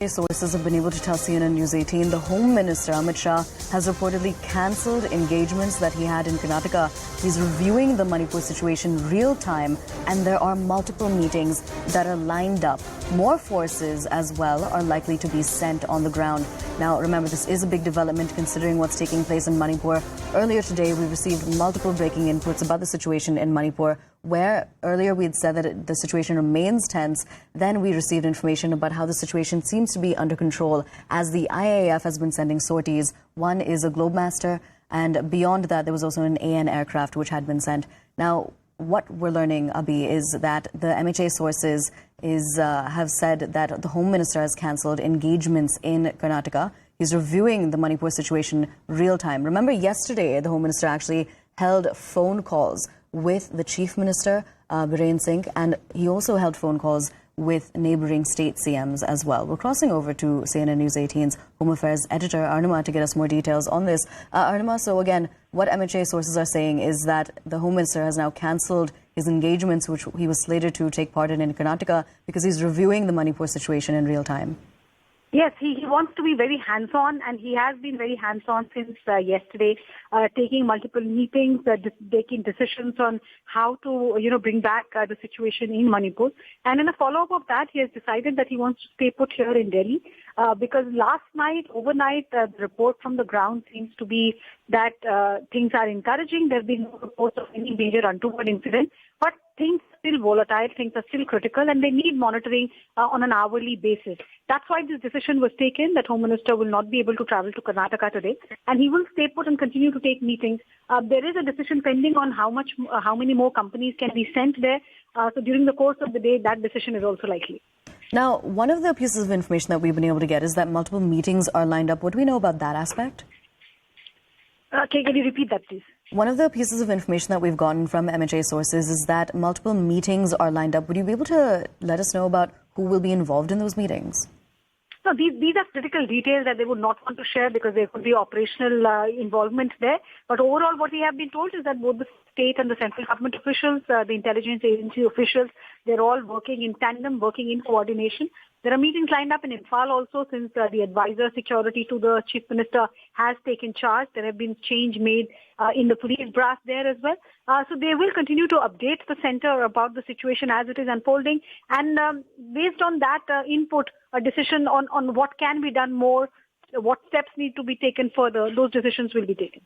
Sources have been able to tell CNN News 18 the Home Minister Amit Shah has reportedly cancelled engagements that he had in Karnataka. He's reviewing the Manipur situation real time, and there are multiple meetings that are lined up. More forces as well are likely to be sent on the ground. Now, remember, this is a big development considering what's taking place in Manipur. Earlier today, we received multiple breaking inputs about the situation in Manipur, where earlier we had said that the situation remains tense. Then we received information about how the situation seems to be under control as the IAF has been sending sorties. One is a Globemaster, and beyond that, there was also an AN aircraft which had been sent. Now, what we're learning, Abhi, is that the MHA sources have said that the Home Minister has cancelled engagements in Karnataka. He's reviewing the Manipur situation real time. Remember, yesterday, the Home Minister actually held phone calls with the Chief Minister, Biren Singh, and he also held phone calls with neighbouring state CMs as well. We're crossing over to CNN News 18's Home Affairs editor, Arnima, to get us more details on this. Arnima, so again, what MHA sources are saying is that the Home Minister has now cancelled his engagements, which he was slated to take part in Karnataka, because he's reviewing the Manipur situation in real time. Yes, he wants to be very hands-on, and he has been very hands-on since yesterday, taking multiple meetings, taking decisions on how to, bring back the situation in Manipur. And in a follow-up of that, he has decided that he wants to stay put here in Delhi because overnight, the report from the ground seems to be that things are encouraging. There have been no reports of any major untoward incident, but things are still volatile, things are still critical, and they need monitoring on an hourly basis. That's why this decision was taken, that Home Minister will not be able to travel to Karnataka today, and he will stay put and continue to take meetings. There is a decision pending on how many more companies can be sent there. So during the course of the day, that decision is also likely. Now, one of the pieces of information that we've been able to get is that multiple meetings are lined up. What do we know about that aspect? Okay, can you repeat that, please? One of the pieces of information that we've gotten from MHA sources is that multiple meetings are lined up. Would you be able to let us know about who will be involved in those meetings? No, these are critical details that they would not want to share because there could be operational involvement there. But overall, what we have been told is that both the state and the central government officials, the intelligence agency officials, they're all working in tandem, working in coordination. There are meetings lined up in Imphal also, since the advisor security to the Chief Minister has taken charge. There have been change made in the police brass there as well. So they will continue to update the centre about the situation as it is unfolding. And based on that input, a decision on what can be done more, what steps need to be taken further, those decisions will be taken.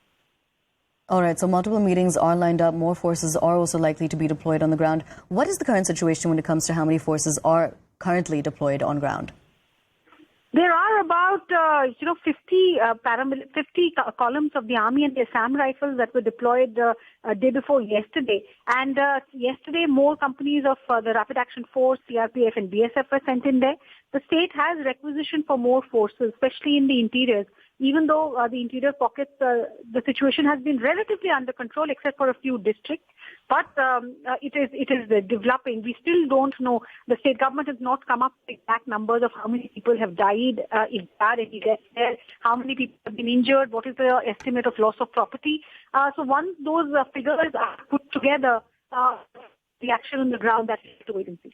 All right, so multiple meetings are lined up. More forces are also likely to be deployed on the ground. What is the current situation when it comes to how many forces are currently deployed on ground? There are about 50 columns of the Army and the Assam Rifles that were deployed day before yesterday. And yesterday, more companies of the Rapid Action Force, CRPF and BSF were sent in there. The state has requisitioned for more forces, especially in the interiors. Even though the interior pockets, the situation has been relatively under control except for a few districts. But it is developing. We still don't know. The state government has not come up with exact numbers of how many people have died, if there are any deaths there, how many people have been injured, what is the estimate of loss of property. So once those figures are put together, the action on the ground, that's to wait and see.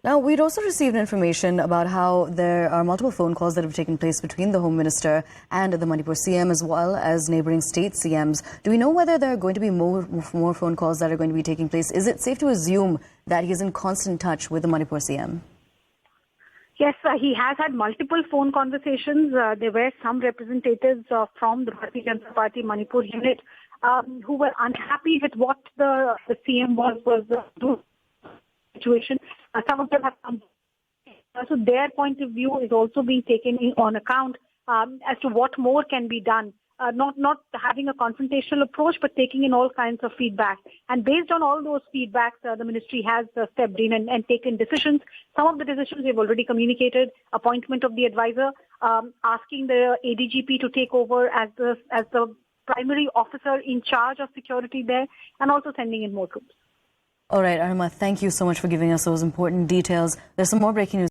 Now, we'd also received information about how there are multiple phone calls that have taken place between the Home Minister and the Manipur CM, as well as neighbouring state CMs. Do we know whether there are going to be more phone calls that are going to be taking place? Is it safe to assume that he is in constant touch with the Manipur CM? Yes, he has had multiple phone conversations. There were some representatives from the Bharatiya Janata Party Manipur unit who were unhappy with what the CM was doing. Situation. Some of them have come. So their point of view is also being taken on account as to what more can be done. Not having a confrontational approach, but taking in all kinds of feedback. And based on all those feedbacks, the ministry has stepped in and taken decisions. Some of the decisions we've already communicated: appointment of the advisor, asking the ADGP to take over as the primary officer in charge of security there, and also sending in more troops. All right, Arnima, thank you so much for giving us those important details. There's some more breaking news.